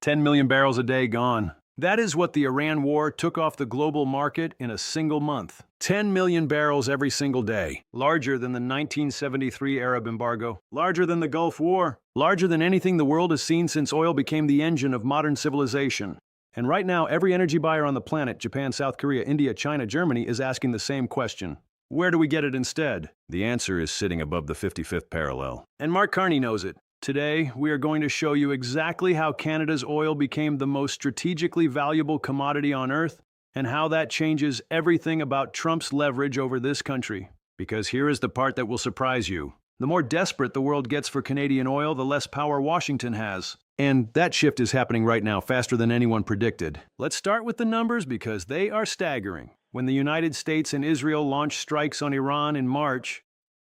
10 million barrels a day gone. That is what the Iran war took off the global market in a single month. 10 million barrels every single day. Larger than the 1973 Arab embargo. Larger than the Gulf War. Larger than anything the world has seen since oil became the engine of modern civilization. And right now, every energy buyer on the planet, Japan, South Korea, India, China, Germany, is asking the same question. Where do we get it instead? The answer is sitting above the 55th parallel. And Mark Carney knows it. Today, we are going to show you exactly how Canada's oil became the most strategically valuable commodity on Earth, and how that changes everything about Trump's leverage over this country. Because here is the part that will surprise you. The more desperate the world gets for Canadian oil, the less power Washington has. And that shift is happening right now, faster than anyone predicted. Let's start with the numbers because they are staggering. When the United States and Israel launched strikes on Iran in March,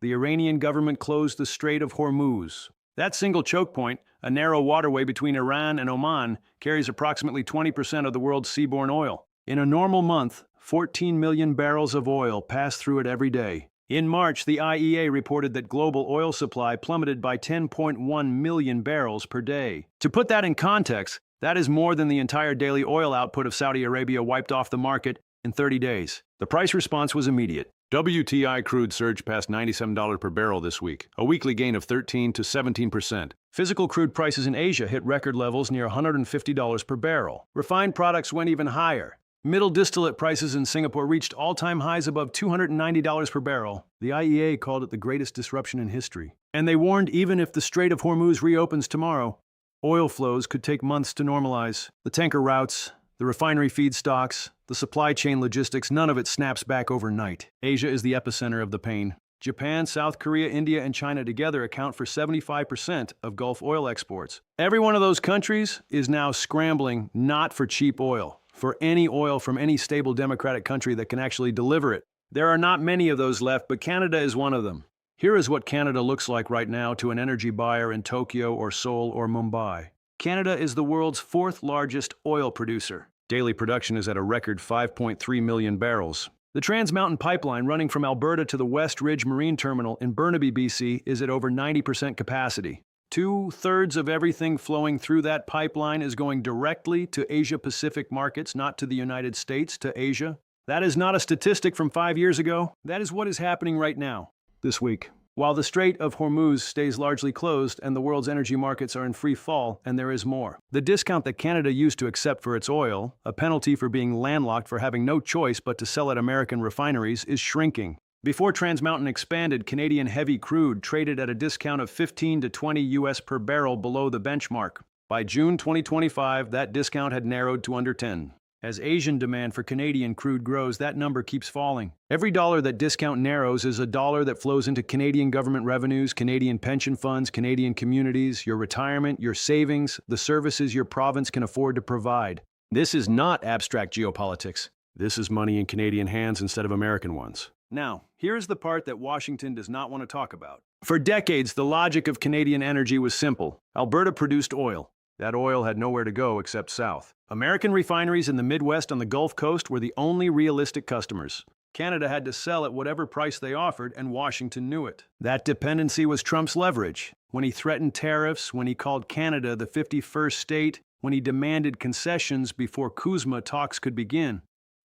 the Iranian government closed the Strait of Hormuz. That single choke point, a narrow waterway between Iran and Oman, carries approximately 20% of the world's seaborne oil. In a normal month, 14 million barrels of oil pass through it every day. In March, the IEA reported that global oil supply plummeted by 10.1 million barrels per day. To put that in context, that is more than the entire daily oil output of Saudi Arabia wiped off the market in 30 days. The price response was immediate. WTI crude surged past $97 per barrel this week, a weekly gain of 13 to 17%. Physical crude prices in Asia hit record levels near $150 per barrel. Refined products went even higher. Middle distillate prices in Singapore reached all-time highs above $290 per barrel. The IEA called it the greatest disruption in history. And they warned even if the Strait of Hormuz reopens tomorrow, oil flows could take months to normalize. The tanker routes, the refinery feedstocks, the supply chain logistics, none of it snaps back overnight. Asia is the epicenter of the pain. Japan, South Korea, India, and China together account for 75% of Gulf oil exports. Every one of those countries is now scrambling not for cheap oil, for any oil from any stable democratic country that can actually deliver it. There are not many of those left, but Canada is one of them. Here is what Canada looks like right now to an energy buyer in Tokyo or Seoul or Mumbai. Canada is the world's fourth largest oil producer. Daily production is at a record 5.3 million barrels. The Trans Mountain Pipeline running from Alberta to the West Ridge Marine Terminal in Burnaby, BC is at over 90% capacity. 2/3 of everything flowing through that pipeline is going directly to Asia-Pacific markets, not to the United States, to Asia. That is not a statistic from 5 years ago. That is what is happening right now, this week. While the Strait of Hormuz stays largely closed and the world's energy markets are in free fall, and there is more. The discount that Canada used to accept for its oil, a penalty for being landlocked for having no choice but to sell at American refineries, is shrinking. Before Trans Mountain expanded, Canadian heavy crude traded at a discount of 15 to 20 US per barrel below the benchmark. By June 2025, that discount had narrowed to under 10. As Asian demand for Canadian crude grows, that number keeps falling. Every dollar that discount narrows is a dollar that flows into Canadian government revenues, Canadian pension funds, Canadian communities, your retirement, your savings, the services your province can afford to provide. This is not abstract geopolitics. This is money in Canadian hands instead of American ones. Now, here is the part that Washington does not want to talk about. For decades, the logic of Canadian energy was simple. Alberta produced oil. That oil had nowhere to go except south. American refineries in the Midwest on the Gulf Coast were the only realistic customers. Canada had to sell at whatever price they offered, and Washington knew it. That dependency was Trump's leverage. When he threatened tariffs, when he called Canada the 51st state, when he demanded concessions before CUSMA talks could begin.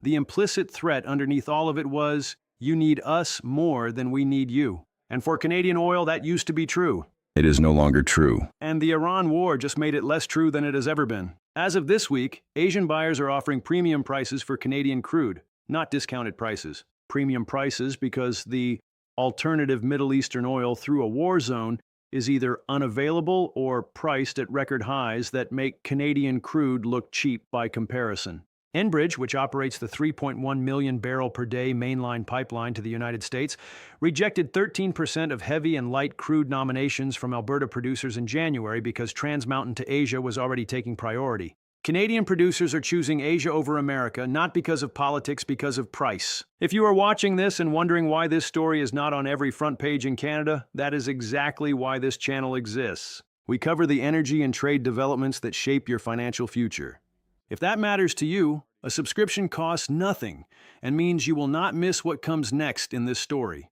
The implicit threat underneath all of it was, you need us more than we need you. And for Canadian oil, that used to be true. It is no longer true. And the Iran war just made it less true than it has ever been. As of this week, Asian buyers are offering premium prices for Canadian crude, not discounted prices. Premium prices because the alternative Middle Eastern oil through a war zone is either unavailable or priced at record highs that make Canadian crude look cheap by comparison. Enbridge, which operates the 3.1 million barrel per day mainline pipeline to the United States, rejected 13% of heavy and light crude nominations from Alberta producers in January because Trans Mountain to Asia was already taking priority. Canadian producers are choosing Asia over America, not because of politics, because of price. If you are watching this and wondering why this story is not on every front page in Canada, that is exactly why this channel exists. We cover the energy and trade developments that shape your financial future. If that matters to you, a subscription costs nothing and means you will not miss what comes next in this story.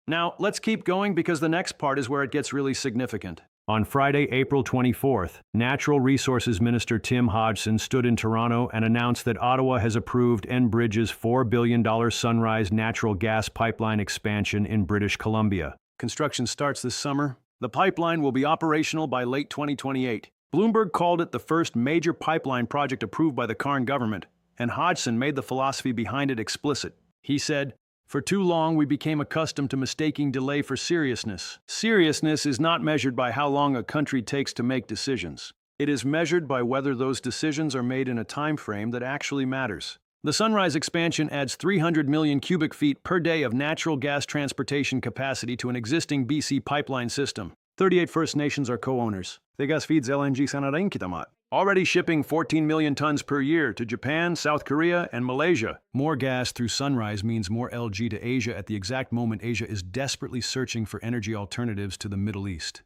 Now, let's keep going because the next part is where it gets really significant. On Friday, April 24th, Natural Resources Minister Tim Hodgson stood in Toronto and announced that Ottawa has approved Enbridge's $4 billion Sunrise natural gas pipeline expansion in British Columbia. Construction starts this summer. The pipeline will be operational by late 2028. Bloomberg called it the first major pipeline project approved by the Carney government, and Hodgson made the philosophy behind it explicit. He said, "For too long, we became accustomed to mistaking delay for seriousness. Seriousness is not measured by how long a country takes to make decisions. It is measured by whether those decisions are made in a time frame that actually matters." The Sunrise expansion adds 300 million cubic feet per day of natural gas transportation capacity to an existing BC pipeline system. 38 First Nations are co-owners. The gas feeds LNG Sanadain Kitamat, already shipping 14 million tons per year to Japan, South Korea, and Malaysia. More gas through Sunrise means more LG to Asia at the exact moment Asia is desperately searching for energy alternatives to the Middle East.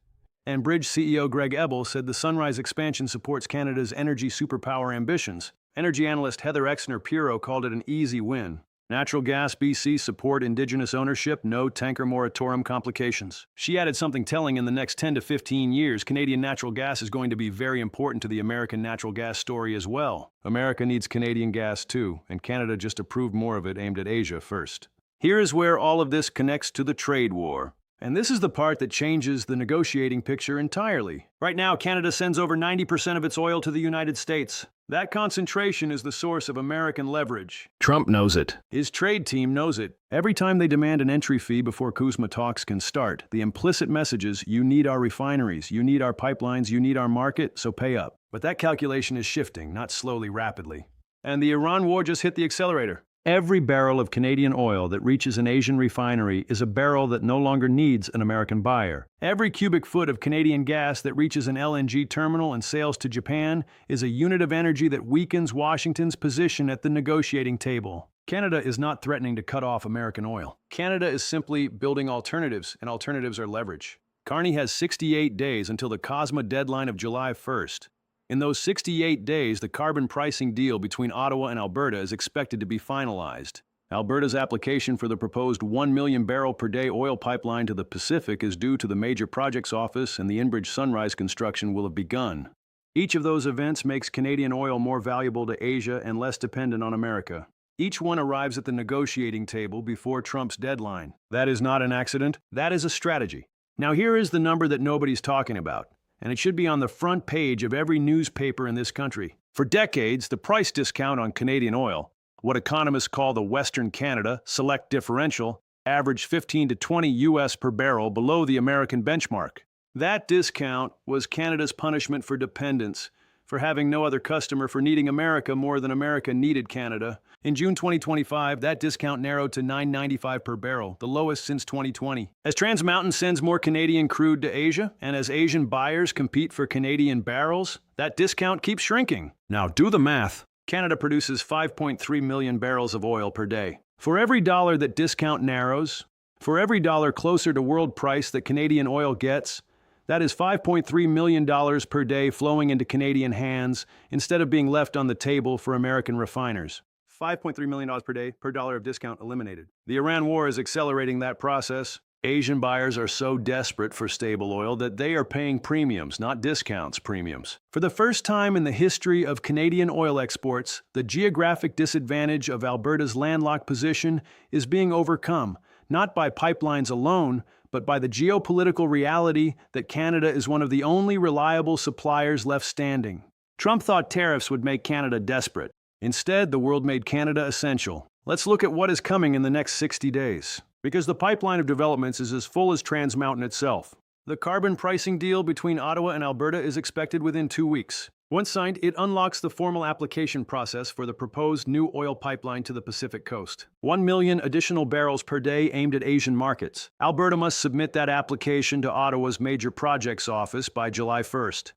Enbridge CEO Greg Ebel said the Sunrise expansion supports Canada's energy superpower ambitions. Energy analyst Heather Exner-Piro called it an easy win. Natural Gas BC support Indigenous ownership, no tanker moratorium complications. She added something telling: in the next 10 to 15 years, Canadian natural gas is going to be very important to the American natural gas story as well. America needs Canadian gas too, and Canada just approved more of it aimed at Asia first. Here is where all of this connects to the trade war. And this is the part that changes the negotiating picture entirely. Right now, Canada sends over 90% of its oil to the United States. That concentration is the source of American leverage. Trump knows it. His trade team knows it. Every time they demand an entry fee before CUSMA talks can start, the implicit message is, you need our refineries, you need our pipelines, you need our market, so pay up. But that calculation is shifting, not slowly, rapidly. And the Iran war just hit the accelerator. Every barrel of Canadian oil that reaches an Asian refinery is a barrel that no longer needs an American buyer. Every cubic foot of Canadian gas that reaches an LNG terminal and sails to Japan is a unit of energy that weakens Washington's position at the negotiating table. Canada is not threatening to cut off American oil. Canada is simply building alternatives, and alternatives are leverage. Carney has 68 days until the CUSMA deadline of July 1st. In those 68 days, the carbon pricing deal between Ottawa and Alberta is expected to be finalized. Alberta's application for the proposed 1 million barrel per day oil pipeline to the Pacific is due to the Major Projects Office, and the Enbridge Sunrise construction will have begun. Each of those events makes Canadian oil more valuable to Asia and less dependent on America. Each one arrives at the negotiating table before Trump's deadline. That is not an accident. That is a strategy. Now here is the number that nobody's talking about, and it should be on the front page of every newspaper in this country. For decades, the price discount on Canadian oil, what economists call the Western Canada Select Differential, averaged 15 to 20 US per barrel below the American benchmark. That discount was Canada's punishment for dependence, for having no other customer, for needing America more than America needed Canada. In June 2025, that discount narrowed to $9.95 per barrel, the lowest since 2020. As Trans Mountain sends more Canadian crude to Asia, and as Asian buyers compete for Canadian barrels, that discount keeps shrinking. Now do the math. Canada produces 5.3 million barrels of oil per day. For every dollar that discount narrows, for every dollar closer to world price that Canadian oil gets, that is $5.3 million per day flowing into Canadian hands instead of being left on the table for American refiners. $5.3 million per day per dollar of discount eliminated. The Iran war is accelerating that process. Asian buyers are so desperate for stable oil that they are paying premiums, not discounts, premiums. For the first time in the history of Canadian oil exports, the geographic disadvantage of Alberta's landlocked position is being overcome, not by pipelines alone, but by the geopolitical reality that Canada is one of the only reliable suppliers left standing. Trump thought tariffs would make Canada desperate. Instead, the world made Canada essential. Let's look at what is coming in the next 60 days. Because the pipeline of developments is as full as Trans Mountain itself. The carbon pricing deal between Ottawa and Alberta is expected within 2 weeks. Once signed, it unlocks the formal application process for the proposed new oil pipeline to the Pacific coast. 1 million additional barrels per day aimed at Asian markets. Alberta must submit that application to Ottawa's Major Projects Office by July 1st.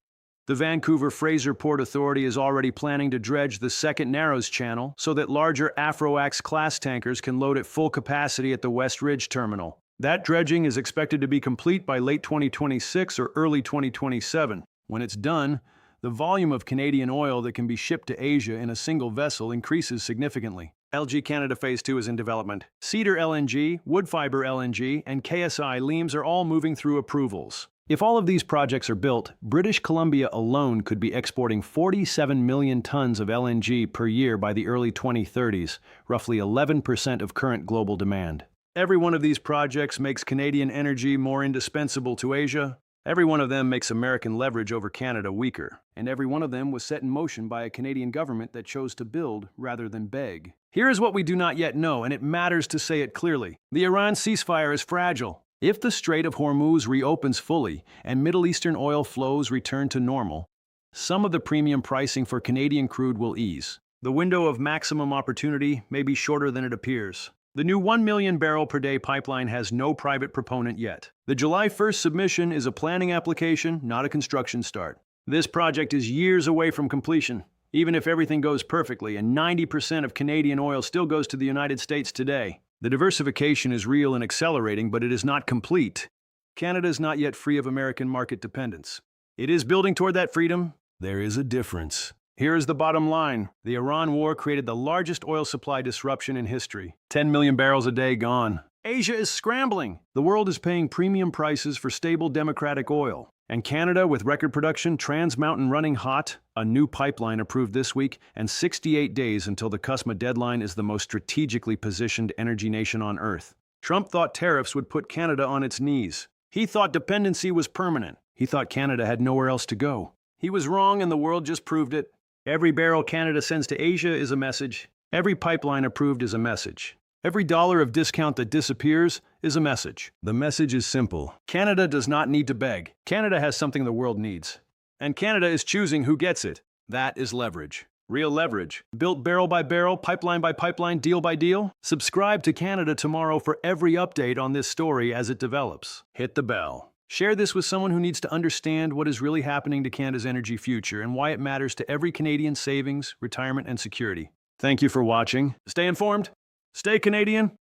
The Vancouver Fraser Port Authority is already planning to dredge the second Narrows Channel so that larger Afroax-class tankers can load at full capacity at the West Ridge Terminal. That dredging is expected to be complete by late 2026 or early 2027. When it's done, the volume of Canadian oil that can be shipped to Asia in a single vessel increases significantly. LG Canada Phase 2 is in development. Cedar LNG, Woodfibre LNG, and KSI Leams are all moving through approvals. If all of these projects are built, British Columbia alone could be exporting 47 million tons of LNG per year by the early 2030s, roughly 11% of current global demand. Every one of these projects makes Canadian energy more indispensable to Asia. Every one of them makes American leverage over Canada weaker. And every one of them was set in motion by a Canadian government that chose to build rather than beg. Here is what we do not yet know, and it matters to say it clearly. The Iran ceasefire is fragile. If the Strait of Hormuz reopens fully and Middle Eastern oil flows return to normal, some of the premium pricing for Canadian crude will ease. The window of maximum opportunity may be shorter than it appears. The new 1 million barrel per day pipeline has no private proponent yet. The July 1st submission is a planning application, not a construction start. This project is years away from completion. Even if everything goes perfectly, and 90% of Canadian oil still goes to the United States today. The diversification is real and accelerating, but it is not complete. Canada is not yet free of American market dependence. It is building toward that freedom. There is a difference. Here is the bottom line. The Iran war created the largest oil supply disruption in history. 10 million barrels a day gone. Asia is scrambling. The world is paying premium prices for stable democratic oil. And Canada, with record production, Trans Mountain running hot, a new pipeline approved this week, and 68 days until the CUSMA deadline, is the most strategically positioned energy nation on Earth. Trump thought tariffs would put Canada on its knees. He thought dependency was permanent. He thought Canada had nowhere else to go. He was wrong, and the world just proved it. Every barrel Canada sends to Asia is a message. Every pipeline approved is a message. Every dollar of discount that disappears is a message. The message is simple. Canada does not need to beg. Canada has something the world needs. And Canada is choosing who gets it. That is leverage. Real leverage. Built barrel by barrel, pipeline by pipeline, deal by deal. Subscribe to Canada tomorrow for every update on this story as it develops. Hit the bell. Share this with someone who needs to understand what is really happening to Canada's energy future and why it matters to every Canadian savings, retirement, and security. Thank you for watching. Stay informed. Stay Canadian.